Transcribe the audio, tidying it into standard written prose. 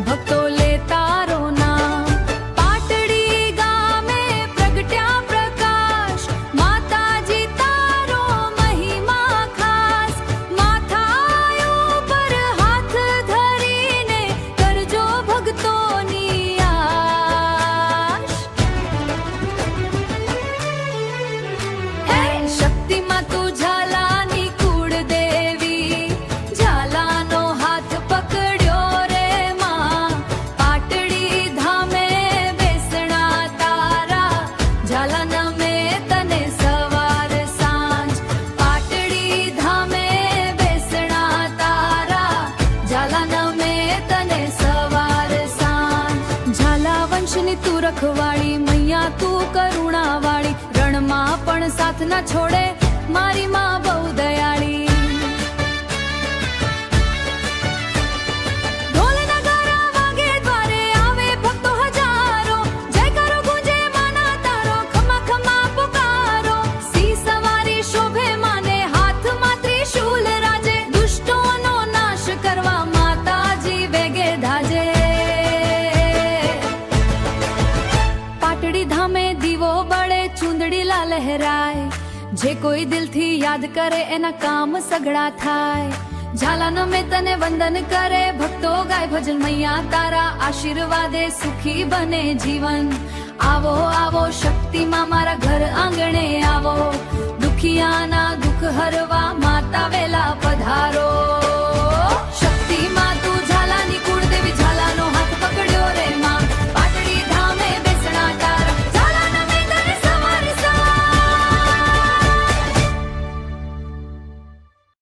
ભક્તો લે તારો નામ. પાટડી ગામે પ્રગટ્યા પ્રકાશ, માતાજી તારો મહિમા ખાસ. માથા ઉપર હાથ ધરીને કરજો ભક્તોની આશ. હે શક્તિમાં તું ઝાલાની કુળ દેવી, ઝાલાનો હાથ પકડ્યો રે માં. પાટડી ધામે બેસણા તારા, ઝાલા નમે તને સવાર સાંજ. પાટડી ધામે બેસણા તારા, ઝાલા નમે તને સવાર સાંજ. ઝાલા વંશની તું રખવાળી, મૈયા તું કરુણાવાળી. રણમાં પણ સાથ ના છોડે મારી માં બહુ દયાળી. ઢોલ નગારા વાગે દ્વારે આવે ભક્તો હજારો, જયકારો ગુંજે માના તારો, ખમા ખમા પુકારો. સી સવારી શોભે માને, હાથમાં ત્રિશૂલ રાજે. દુષ્ટોનો નાશ કરવા માતાજી વેગે ધાજે. પાટડી ધામે દીવો બળે, ચૂંદડીલા લહેરાય. જે કોઈ દિલથી યાદ કરે એના કામ સઘળા થાય. ઝાલા નમે તને વંદન કરે, ભક્તો ગાય ભજન મૈયા તારા. આશીર્વાદે સુખી બને જીવન. આવો આવો શક્તિમાં મારા ઘર આંગણે આવો. દુખિયાના દુઃખ હરવા માતા વેલા પધારો.